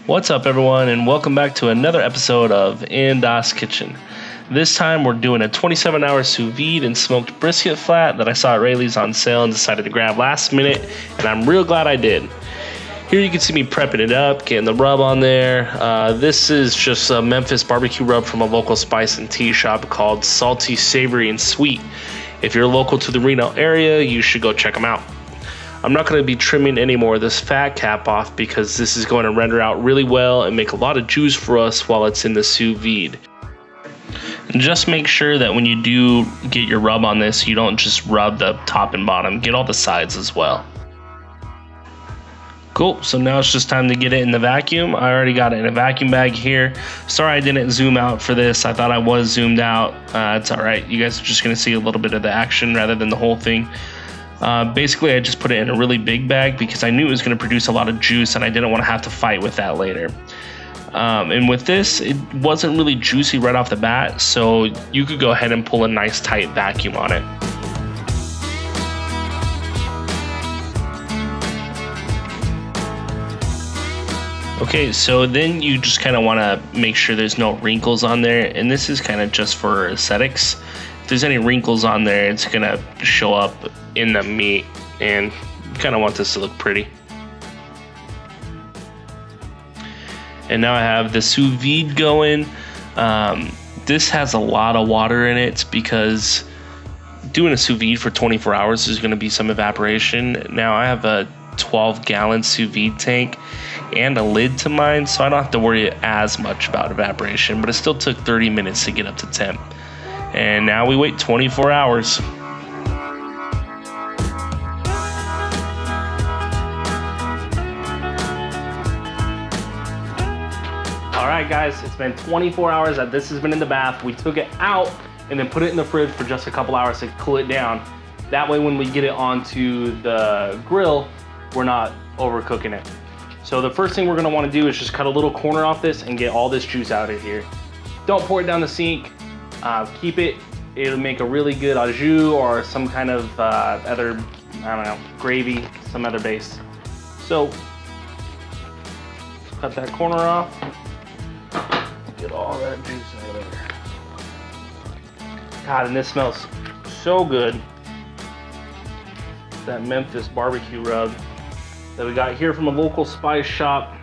What's up, everyone, and welcome back to another episode of In Das Kitchen. This time we're doing a 27-hour sous vide and smoked brisket flat that I saw at Rayleigh's on sale and decided to grab last minute, and I'm real glad I did. Here you can see me prepping it up, getting the rub on there. This is just a Memphis barbecue rub from a local spice and tea shop called Salty, Savory, and Sweet. If you're local to the Reno area, you should go check them out. I'm not going to be trimming any more of this fat cap off because this is going to render out really well and make a lot of juice for us while it's in the sous vide. And just make sure that when you do get your rub on this, you don't just rub the top and bottom, get all the sides as well. Cool, so now it's just time to get it in the vacuum. I already got it in a vacuum bag here. Sorry I didn't zoom out for this. I thought I was zoomed out. It's all right. You guys are just going to see a little bit of the action rather than the whole thing. Basically, I just put it in a really big bag because I knew it was going to produce a lot of juice and I didn't want to have to fight with that later. And with this, it wasn't really juicy right off the bat, so you could go ahead and pull a nice tight vacuum on it. Okay, so then you just kind of want to make sure there's no wrinkles on there, and this is kind of just for aesthetics. If there's any wrinkles on there, it's going to show up in the meat, and you kind of want this to look pretty. And now I have the sous vide going. This has a lot of water in it because doing a sous vide for 24 hours is going to be some evaporation. Now I have a 12-gallon sous vide tank and a lid to mine, so I don't have to worry as much about evaporation, but it still took 30 minutes to get up to temp. And now we wait 24 hours. Alright guys, it's been 24 hours that this has been in the bath. We took it out and then put it in the fridge for just a couple hours to cool it down. That way when we get it onto the grill, we're not overcooking it. So the first thing we're going to want to do is just cut a little corner off this and get all this juice out of here. Don't pour it down the sink. Keep it. It'll make a really good au jus or some kind of other, I don't know, gravy, some other base. So cut that corner off. Get all that juice out of there. God, and this smells so good. That Memphis barbecue rub that we got here from a local spice shop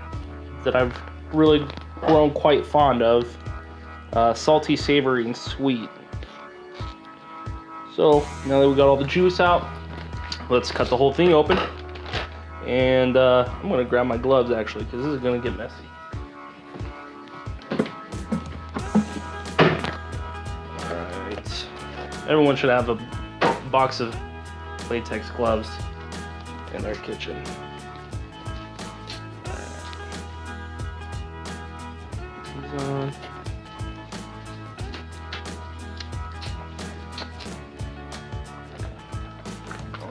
that I've really grown quite fond of. Salty, savory, and sweet. So now that we got all the juice out, let's cut the whole thing open. And I'm gonna grab my gloves actually, because this is gonna get messy. Alright. Everyone should have a box of latex gloves in their kitchen. On.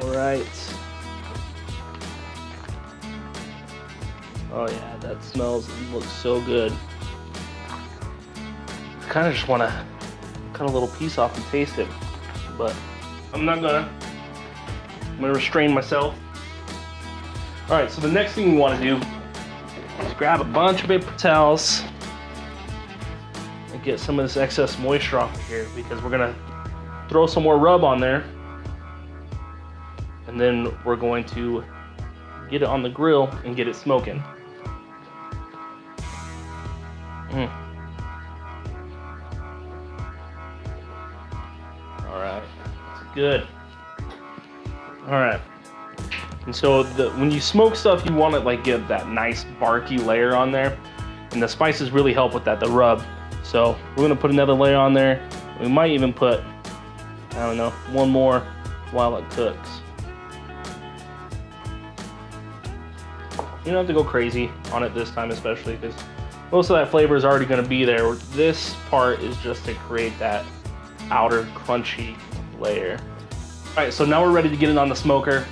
All right. Oh yeah, that smells and looks so good. I kind of just want to cut a little piece off and taste it, but I'm not gonna. I'm gonna restrain myself. All right, so the next thing we want to do is grab a bunch of paper towels and get some of this excess moisture off of here because we're gonna throw some more rub on there, and then we're going to get it on the grill and get it smoking. All right, that's good. All right, and so when you smoke stuff, you want to like get that nice barky layer on there, and the spices really help with that, the rub. So we're gonna put another layer on there. We might even put, I don't know, one more while it cooks. You don't have to go crazy on it this time, especially because most of that flavor is already gonna be there. This part is just to create that outer crunchy layer. All right, so now we're ready to get it on the smoker.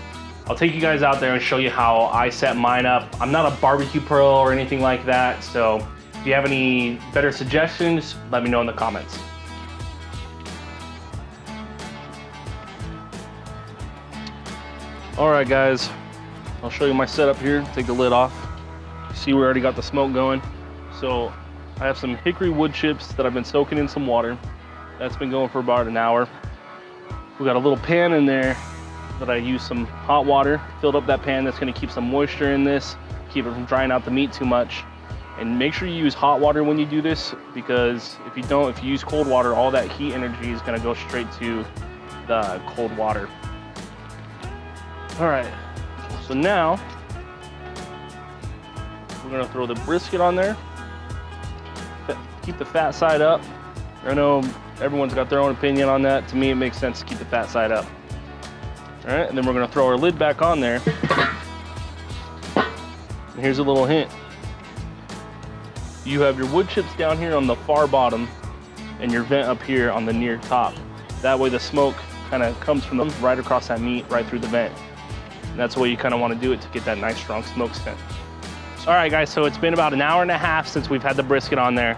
I'll take you guys out there and show you how I set mine up. I'm not a barbecue pro or anything like that, so if you have any better suggestions, let me know in the comments. All right, guys, I'll show you my setup here. Take the lid off. see we already got the smoke going. So I have some hickory wood chips that I've been soaking in some water. That's been going for about an hour. We got a little pan in there that I use some hot water, filled up that pan. That's gonna keep some moisture in this, keep it from drying out the meat too much. And make sure you use hot water when you do this, because if you don't, if you use cold water, all that heat energy is gonna go straight to the cold water. All right, so now we're gonna throw the brisket on there. Keep the fat side up. I know everyone's got their own opinion on that. To me, it makes sense to keep the fat side up. All right, and then we're gonna throw our lid back on there. And here's a little hint. You have your wood chips down here on the far bottom and your vent up here on the near top. That way the smoke kind of comes from them right across that meat, right through the vent. And that's the way you kind of want to do it to get that nice strong smoke scent. All right guys, so it's been about an hour and a half since we've had the brisket on there.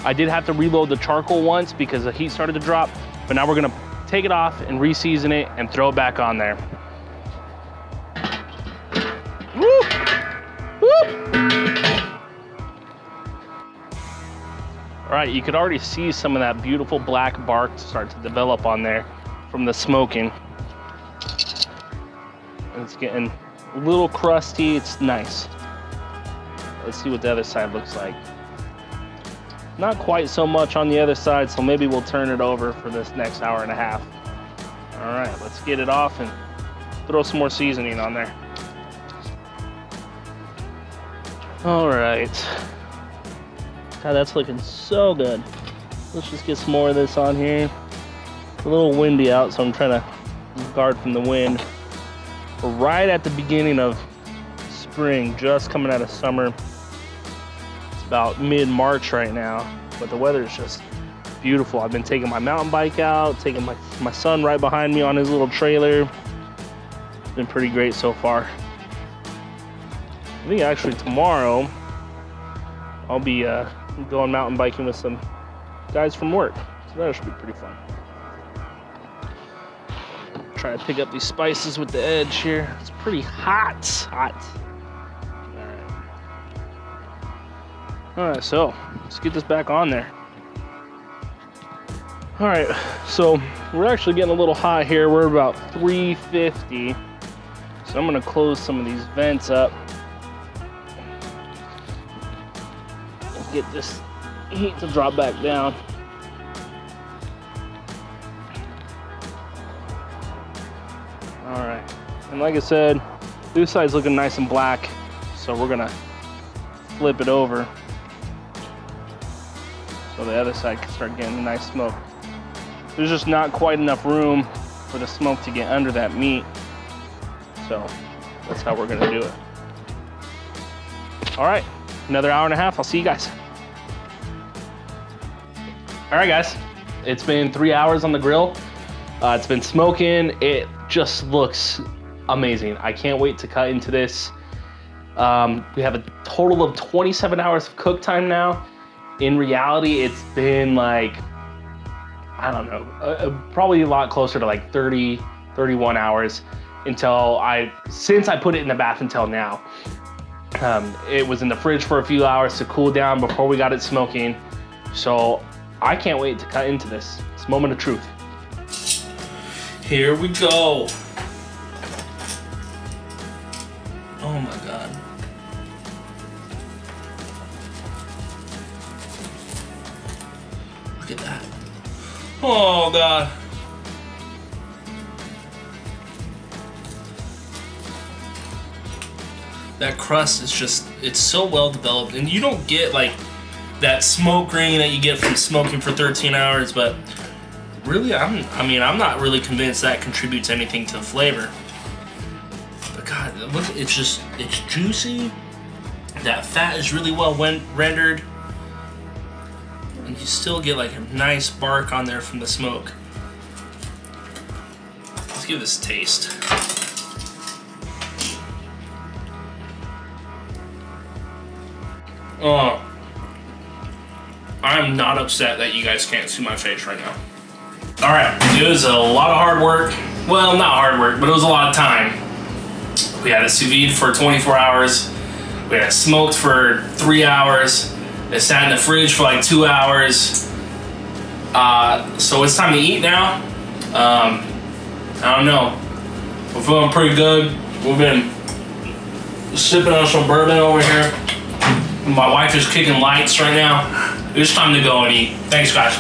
I did have to reload the charcoal once because the heat started to drop, but now we're gonna take it off and re-season it and throw it back on there. Woo! Woo! All right, you could already see some of that beautiful black bark start to develop on there from the smoking. And it's getting a little crusty, it's nice. Let's see what the other side looks like. Not quite so much on the other side, so maybe we'll turn it over for this next hour and a half. All right, let's get it off and throw some more seasoning on there. All right. God, that's looking so good. Let's just get some more of this on here. It's a little windy out, so I'm trying to guard from the wind. We're right at the beginning of spring, just coming out of summer. It's about mid-March right now, but the weather is just beautiful. I've been taking my mountain bike out, taking my son right behind me on his little trailer. It's been pretty great so far. I think actually tomorrow I'll be going mountain biking with some guys from work, so that should be pretty fun. Try to pick up these spices with the edge here. It's pretty hot. All right, so let's get this back on there. All right, so we're actually getting a little hot here. We're about 350, so I'm gonna close some of these vents up. Get this heat to drop back down. All right, and like I said, this side's looking nice and black, so we're gonna flip it over so the other side can start getting a nice smoke. There's just not quite enough room for the smoke to get under that meat, so that's how we're gonna do it. All right, another hour and a half. I'll see you guys. All right, guys, it's been 3 hours on the grill. It's been smoking. It just looks amazing. I can't wait to cut into this. We have a total of 27 hours of cook time now. In reality, it's been like, I don't know, probably a lot closer to like 30, 31 hours since I put it in the bath until now. It was in the fridge for a few hours to cool down before we got it smoking. So I can't wait to cut into this. It's a moment of truth. Here we go. Oh my God. Look at that. Oh God. That crust is just, it's so well developed, and you don't get like that smoke ring that you get from smoking for 13 hours, but really, I'm not really convinced that contributes anything to the flavor. But God, look, it's juicy. That fat is really well rendered, and you still get like a nice bark on there from the smoke. Let's give this a taste. Oh, I'm not upset that you guys can't see my face right now. All right, it was a lot of hard work. Well, not hard work, but it was a lot of time. We had it sous vide for 24 hours. We had it smoked for 3 hours. It sat in the fridge for like 2 hours. So it's time to eat now. I don't know. We're feeling pretty good. We've been sipping on some bourbon over here. My wife is kicking lights right now. It's time to go and eat. Thanks, guys.